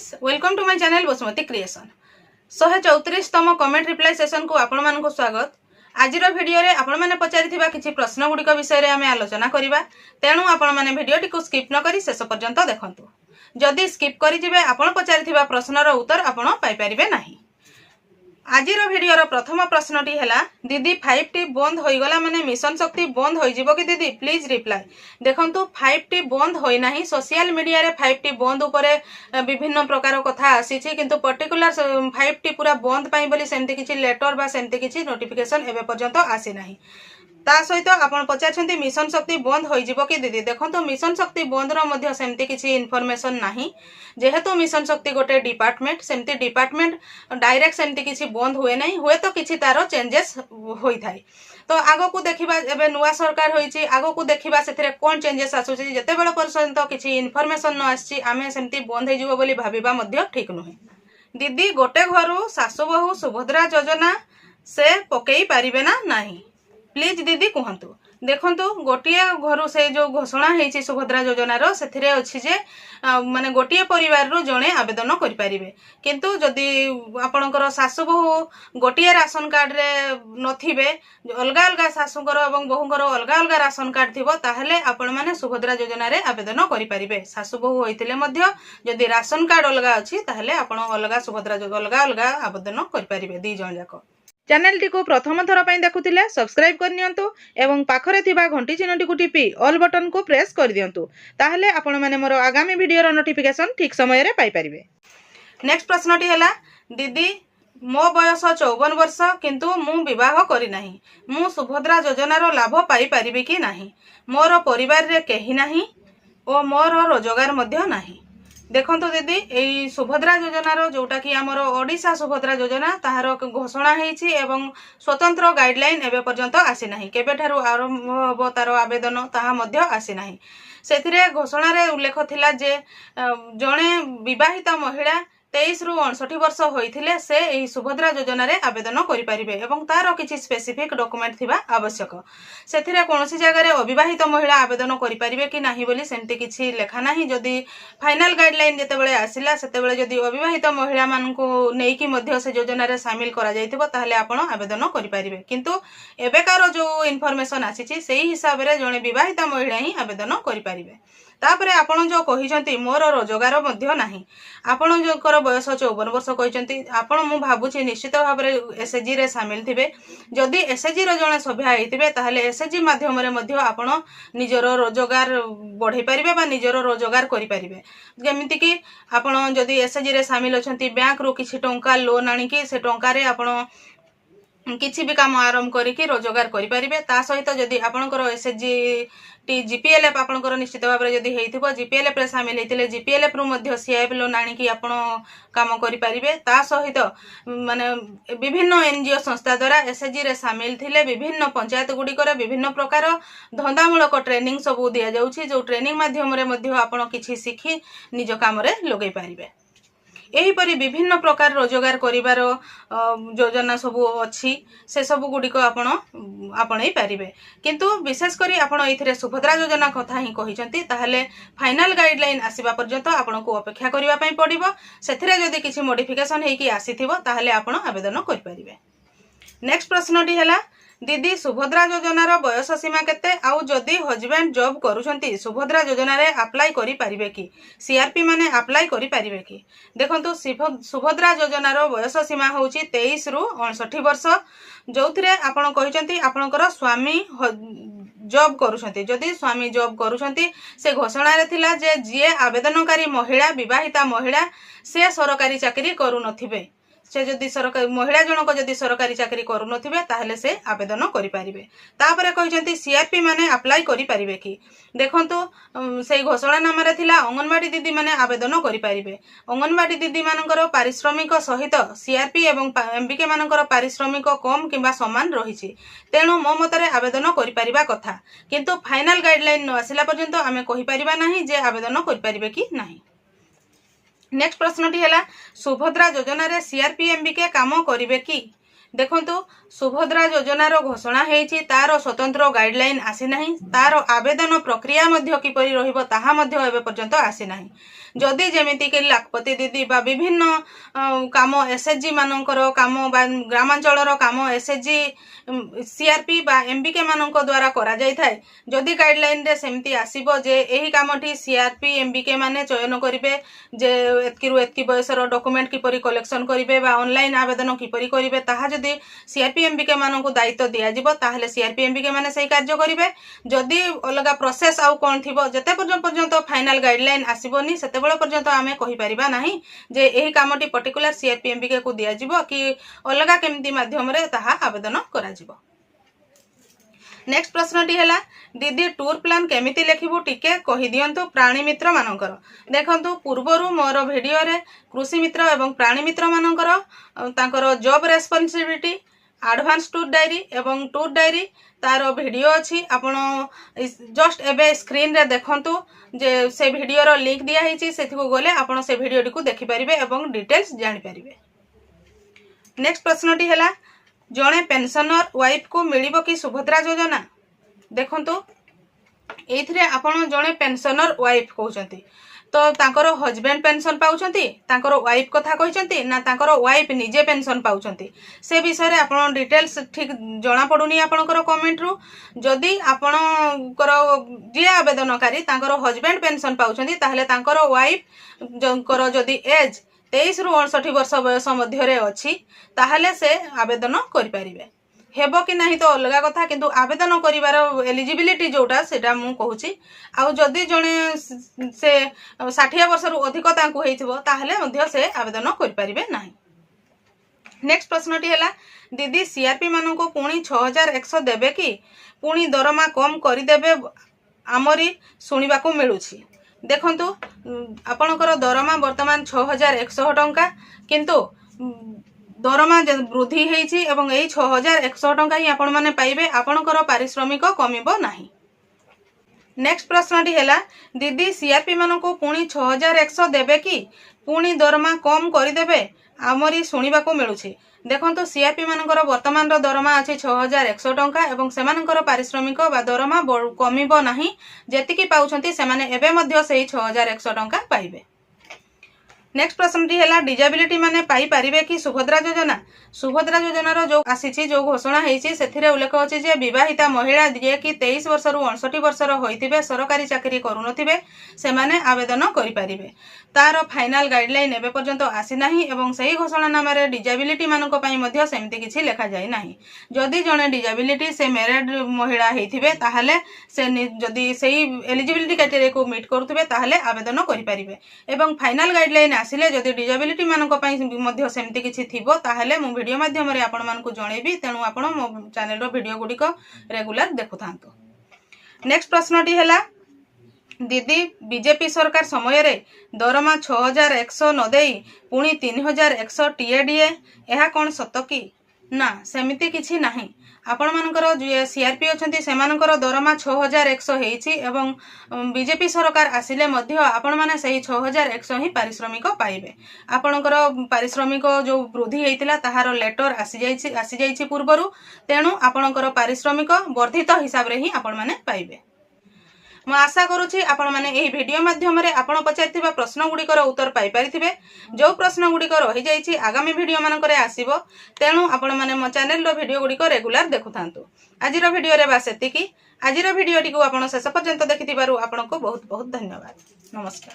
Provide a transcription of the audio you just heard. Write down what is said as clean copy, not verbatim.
Friends, welcome to my channel Basumati creation. 134तम comment reply session को आपण मानक स्वागत। आजिर वीडियो रे आपण माने पचारि किछि प्रश्न गुड़िक विषय रे आमे आलोचना करिबा। तेणु आपण माने वीडियो टी को स्किप न करी शेष पर्यंत देखंतु। जदि स्किप करि जिवे आपण पचारि प्रश्नर उत्तर आपण पाई परिबे नाही। आजिर वीडियोर प्रथम प्रश्नटी है दीदी 5T बंद हो गला माने मिशन शक्ति बंद हो जिवो कि दीदी प्लीज रिप्लाई। देखंतु 5T बंद होई नाही। सोशल मीडिया रे 5T बंद उपरे विभिन्न प्रकार कथा आसी किंतु पर्टिकुलर 5T पूरा बंद पाई बोली सेमती किछि लेटर बा सेमती किछि नोटिफिकेशन एबे पर्यंत आसी नाही। ता सहित आपण पचारछंती मिशन शक्ति बंद हो जिवो कि दीदी। देखंतु मिशन शक्ति बंद रो मध्ये सेमती किछि इन्फॉर्मेशन नाही। जेहेतु मिशन शक्ति गोटे डिपार्टमेंट सेमती डिपार्टमेंट डायरेक्ट सेमती किछि बंद हुए नाही। हुए तो किछि तारो चेंजेस होई थाई। तो आगो को देखिबा एबे नुवा सरकार होईची आगो को देखिबा सेथिरे कोन चेंजेस आसुची। जते बेला पर्यंत किछि इन्फॉर्मेशन न आछि आमे सेमती बंद हे जिवो बोली भाबिबा मध्ये ठीक नुहे। दीदी गोटे घरु सासु बहु सुभद्रा योजना से पकेई पारिबे ना नाही प्लीज दीदी कहतु। देखंतु गोटिए घर से जो घोषणा होती सुभद्रा योजनार से अच्छी जे माने गोटिए परिवार रो जड़े आवेदन करि परिबे। किंतु जदि आपणकर सासु बहु गोटिए राशन कार्ड रे नथिबे अलगा अलगा सासुंकर एवं बहुंकर अलगा अलगा राशन कार्ड थिबो ताहले आपण माने सुभद्रा योजना रे आवेदन करि परिबे। सासु बहु होइतिले मध्य जदि राशन कार्ड अलगा अछि ताहले आपण अलगा सुभद्रा अलगा अलगा आवेदन करि परिबे दी जण जाक। चैनल टी को प्रथम थर पई देखुथिले सब्सक्राइब कर नियंतु एवं पाखरे थिबा घंटी चिन्हटी को टिपी ऑल बटन को प्रेस कर दियंतु ताहले आपण माने मोर आगामी वीडियो रो नोटिफिकेशन ठीक समय रे पाई परिबे। नेक्स्ट प्रश्नटी हैला दीदी मो बयस 54 वर्ष किंतु मु विवाह करि नाही। मु सुभद्रा योजना रो लाभ पाई परिबे कि नाही। मोर परिवार रे केही नाही ओ मोर रोजगार मध्य नाही। देखंतु दीदी एई सुभद्रा योजनार जोटा कि आमर ओडिशा सुभद्रा योजना ताहार घोषणा हेछि एवं स्वतंत्र गाइडलाइन एबे पर्यंत आसी नाही। केबेठारु आरंभ हबो तार आवेदन ताहा मध्य आसी नाही। सेथिरे घोषणा रे उल्लेख थिला जे जणे विवाहित महिला 23 रु 59 वर्ष होइथिले से एही सुभद्रा योजना रे आवेदन करि परिबे एवं तार किछि स्पेसिफिक डॉक्यूमेंट थिबा आवश्यक। सेथिरे कोनोसी जगह रे अविवाहित महिला आवेदन करि परिबे कि नाही बोली सेमति किछि लेखा नाही। जदि फाइनल गाइडलाइन जेते बेले आसिला सेते बेले जदि अविवाहित महिला मानकु नेई कि मध्य से योजना रे शामिल करा जायथिबो ताहले आपण आवेदन करि परिबे। किंतु एबेकार जो इन्फॉर्मेशन आसीछि सेही हिसाब रे जणे विवाहित महिला ही आवेदन करि परिबे। तापरे आपण जो कहिसंती मोर रोजगार मध्य नाही। आपण जो कर बयस 54 वर्ष कहिसंती आपण मु भाबुछि निश्चित भाव रे एसएचजी रे शामिल थिबे। जदि एसएचजी रो जणे सभ्य आइतिबे ताहले एसएचजी माध्यम रे मध्य आपण निजर रोजगार बढ़ाई परिबे बा निजर रोजगार करि परिबे। जेमिति कि आपण जदि एसएचजी रे शामिल अछंती बैंक रो किछि टंका लोन आनी कि से टंका रे आपण किछि भी काम आरंभ करिकि रोजगार करि परिबे। ता सहित जदि आपणकर एसएचजी टी जीपीएलएफ आपणकर निश्चित भाव रे जदि हेइथिबो जीपीएलएफ रे शामिल हेतिले जीपीएलएफ रो मध्य सीआईएफ लोन आनी कि आपण काम करि परिबे। ता सहित माने विभिन्न एनजीओ संस्था द्वारा एसएचजी रे शामिल थिले विभिन्न पंचायत गुडी करे विभिन्न प्रकार धंदामूलक ट्रेनिंग सब दिया जाउछि। जो ट्रेनिंग माध्यम रे मध्य आपण किछि सिखि निज काम रे लगै परिबे। एहीपरि विभिन्न प्रकार रोजगार करिवार योजना सबू अच्छी से सब गुड़िक आपणई पारिबे। किंतु विशेष करी आपण एथिरे सुभद्रा योजना कथा ही कहिसंती ताहले फाइनल गाइडलाइन आसीबा पर्यंत आपनको अपेक्षा करिवा पई पड़िबो। सेथिरे जदि किछि मॉडिफिकेशन हेकी आसीथिबो ताहले आपण आवेदन करि परिबे। नेक्स्ट प्रश्नटी हैला दीदी सुभद्रा योजनार बयस सीमा केते आउ जदि हजबैंड जॉब करूछंती सुभद्रा योजना रे अप्लाई करि परिबे कि सीआरपी माने अप्लाई करि परिबे कि। देखंतु सुभद्रा योजनार बयस सीमा होउची 23 रु 59 वर्ष जोथिरे आपण कहिसंती आपणकर स्वामी जॉब करूछंती। जदि स्वामी जॉब करूछंती से घोषणा रे थिला जे जिए आवेदनकारी महिला विवाहिता महिला से सरकारी चाकरी करू नथिबे। से जदि सरकारी महिला जनक जदि सरकारी चाकरी करू नथिबे ताहले से आवेदन करि परिबे। तापरे कहिसंती सीआरपी माने अप्लाई करि परिबे कि। देखंतु सेही घोषणा नाम रे थिला अंगनवाड़ी दीदी माने आवेदन करि परिबे। अंगनवाड़ी दीदी मानकर पारिश्रमिक सहित सीआरपी एवं एमबीके मानकर पारिश्रमिक कम किंबा समान रहिछि। तेणु मो मतरे आवेदन करि परिबा कथा। किंतु फाइनल गाइडलाइन न आसिला पर्यंत आमे कहि परिबा नाही जे आवेदन करि परिबे कि नाही। नेक्स्ट प्रश्नटी हैला सुभद्रा योजना रे सीआरपी एमबीके काम करिवे कि। देखंतु सुभद्रा योजनार घोषणा हेछि तार स्वतंत्र गाइडलाइन आसी नाही तार आवेदन प्रक्रिया मध्य किपरि रहिबो ताहा मध्य एबे पर्यंत आसी नाही जदि जेमिति कि लाखपति दीदी बा विभिन्न काम एसएचजी मानकर काम बा ग्रामांचलर काम एसएचजी सीआरपी बा एमबीके मानक द्वारा करा जाय थाए जदि गाइडलाइन रे सेमति आसीबो जे एही कामठी सीआरपी एमबीके माने चयन करिवे जे एतकिरु एतकी बयसर डॉक्यूमेंट किपरि कलेक्शन करिवे बा ऑनलाइन आवेदन किपरि करिवे ताहा जदि सीआरपी एमबीके मानक दायित्व दिया जिवो ताहले सीआरपी एमबीके माने सेही कार्य करिवे जदि अलगा प्रोसेस आउ कोन थिबो जते पर्यंत फाइनल गाइडलाइन आसीबोनी सेते बेले पर्यंत आमे कहि परिबा नाही जे एही कामटी पर्टिकुलर सीआरपी एमबीके को दिया जिवो कि अलगा केमती माध्यम रे ताहा आवेदन करा जिवो। नेक्स्ट प्रश्नटी है दीदी टूर प्लान केमिति लेखिबु टिके कहि दियंतु प्राणी मित्र मानकर देखंतु पूर्वरु मोर वीडियो रे कृषि मित्र एवं प्राणी मित्र मानकर तांकर job responsibility advance tour diary एवं टूर डायरी तार वीडियो अछि आपण जस्ट एबे स्क्रीन रे देखंतु जे से वीडियो रो लिंक दिया हिची सेथिको गले आपण से वीडियो को देखि परिबे एवं डिटेल्स जानि परिबे। नेक्स्ट प्रश्नटी है जड़े पेंशनर वाइफ को मिलिबो कि सुभद्रा योजना देखंतु एथिरे आपण जड़े पेंशनर वाइफ कहउचंती तो तांकर हस्बैंड पेंशन पाउचंती तांकर वाइफ कथा कहिचंती ना तांकर वाइफ निजे पेंशन पाउचंती से विषय रे आपण डिटेल्स ठीक जणा पडुनी आपणकर कमेंट रु जदि आपणकर जे आवेदनकारी तांकर हस्बैंड पेंशन पाउचंती ताहले तांकर वाइफ जंकर जदि एज 23 रु 68 वर्ष बयस मध्य अच्छी ताहले से आवेदन करि परिबे हेबो कि नाही तो अलगा कथा किंतु आवेदन करिवार एलिजिबिलिटी जोटा सेटा मु कहूची आउ जदि जणे से 60 वर्ष रु अधिक तांकु हेइथिबो ताहले मध्य से आवेदन करि परिबे नाही। नेक्स्ट प्रश्नटी है दीदी सीआरपी मानन को पुणी 6100 देबे कि पुणी दरमा कम करि देबे आमरी सुनिबा को मिलुछि देखंतु आपणकर दरमा वर्तमान 6100 टंका किंतु दरमा वृद्धि हेछि एवं एई 6100 टंका ही आपण माने पाइबे आपणकर पारिश्रमिक कमिबो नाही। नेक्स्ट प्रश्नटी है दीदी सीआरपी मानन को पुणी 6100 देबे कि पुणी दरमा कम करि देबे आमरी सुनिबा को मिलुछि देखंतु सीआरपी मानकर वर्तमान रो दरमा अछि 6100 टंका एवं सेमानकर पारिश्रमिक बा दरमा कमिबो नाही जेतिकी पाउछंती सेमाने एबे मध्य सेही 6100 टंका पाइबे। नेक्स्ट प्रश्नटी है डिजेबिलिटी माने पाई पारिबे कि सुभद्रा योजनार जो आसीछि जो घोषणा हेछि सेथिरे उल्लेख अछि जे विवाहिता महिला जे कि 23 वर्ष रु 68 वर्षर होइतिबे सरकारी चाकरी करूनथिबे सेमाने आवेदन करि पारिबे तार फाइनल गाइडलाइन एबे पर्यंत आसी नाही एवं सही घोषणानामा रे डिजेबिलिटी मानक पई मध्य सेमति किछि लेखा जाय नाही जदि जणे डिजेबिलिटी से मैरिड महिला हेइथिबे ताहाले से जदि सही एलिजिबिलिटी क्राइटेरिया को मीट करूथिबे ताहाले आवेदन करि पारिबे एवं फाइनल गाइडलाइन आसिले जदि डिजेबिलिटी मानक पई मध्य सेमति किछि थिबो ताहाले मु वीडियो माध्यम रे आपण मानकु जणेबी तेनु आपण मो चैनल रो वीडियो गुडी को रेगुलर देखुथांतो। नेक्स्ट प्रश्नटी है दीदी बीजेपी सरकार समय रे दरमा 6100 न देई पुणी 3100 टीएडीए एहा कोन सत कि ना सेमिति किछि नाही आपण मानकर जे सीआरपी अछंती सेमानकर दरमा 6100 हेछि एवं बीजेपी सरकार आसिले मध्य आपण माने सही 6100 ही पारिश्रमिक पाइबे आपणकर पारिश्रमिक जो वृद्धि हेतिला ताहार लेटर आसी जाइछि पूर्वरु तेणु आपणकर पारिश्रमिक वर्धित हिसाब रे ही आपण माने पाइबे। मैं आशा करुछि आपण माने एही वीडियो माध्यम रे आपण पचारिथिबा प्रश्न गुडिकर उत्तर पाई परिथिबे जो प्रश्न गुडिक रहि जाइछि आगामी वीडियो मानकरे आसीबो तेणु आपण माने मो चैनल रो वीडियो गुडिक रेगुलर देखुथांतु। आजिर वीडियो रे बास एतिकी आजिर वीडियोटी को आपण शेष पर्यंत देखिथिबारु आपनको बहुत बहुत धन्यवाद। नमस्कार।